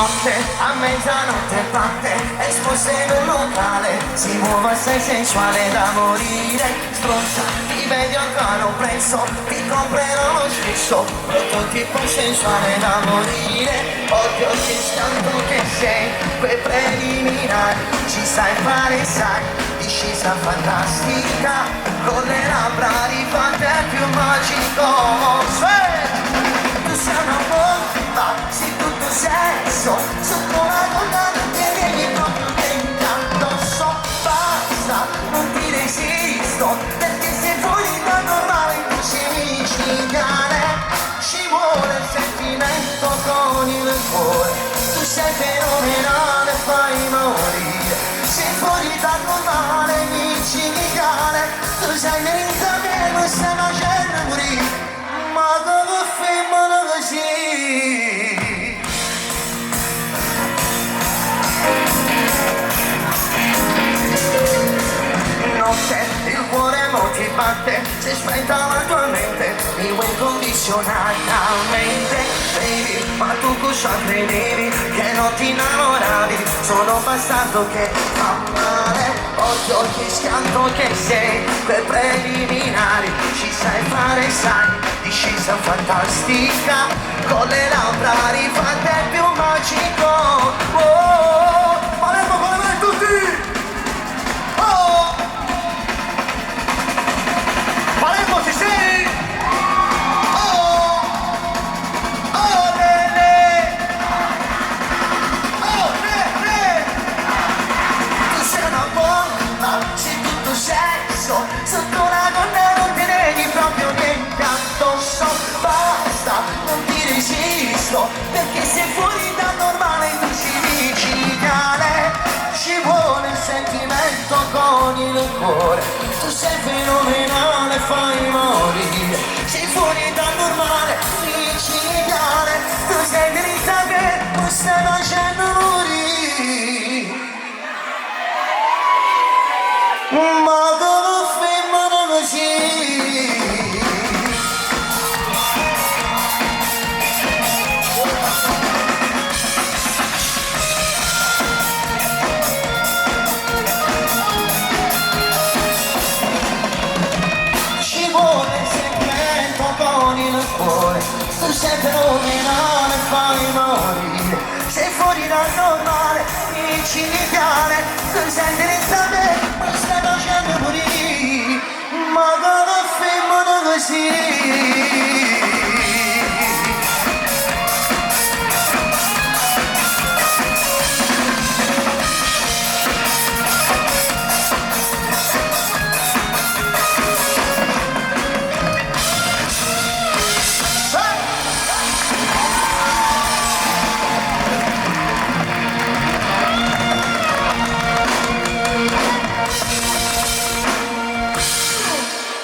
notte, a mezzanotte batte, esposta in un locale, si muove assai sensuale da morire, stronza, ti vedi ancora un prezzo, ti comprerò lo stesso, prototipo sensuale da morire, odio che scanto che sei, quei preliminari, ci sai fare sai, discesa fantastica, con le labbra rifatte più magico, tu sei una bomba, sei tutto sesso, sotto la donna non tieni proprio niente addosso, basta, non ti resisto, perché sei fuori da normale, tu sei micidiale, ci vuole il sentimento con il cuore, tu sei fenomenale, fai morire, sei fuori da normale, micidiale, tu sei lenta che non stai facendo morire, ma come femmina così? Notte, il cuore non ti batte, si spenta la tua mente, mi vuoi condizionare talmente, baby, ma tu cosa credevi che non ti innamoravi, sono passato che fa male, occhio che scanto che sei, per preliminari, ci sai fare sai, discesa fantastica, con le labbra rifatte più magico, oh, Palermo con le mani tutti, oh, Palermo ci sei, oh, oh lele, oh lele, tu sei una bomba, sei tutto sesso, sotto la donna non ti neghi proprio niente addosso, basta, non ti resisto, perché sei fuori da normale, tu sei micidiale, ci vuole il sentimento con il cuore, tu sei fenomenale, fai morire, sei fuori da normale, micidiale, tu sei dritta che non stai facendo morire, ma come femmina così? Ci vuole il sentimento con il cuore, tu sei fenomenale, fai morire, sei fuori dal normale, micidiale, tu sei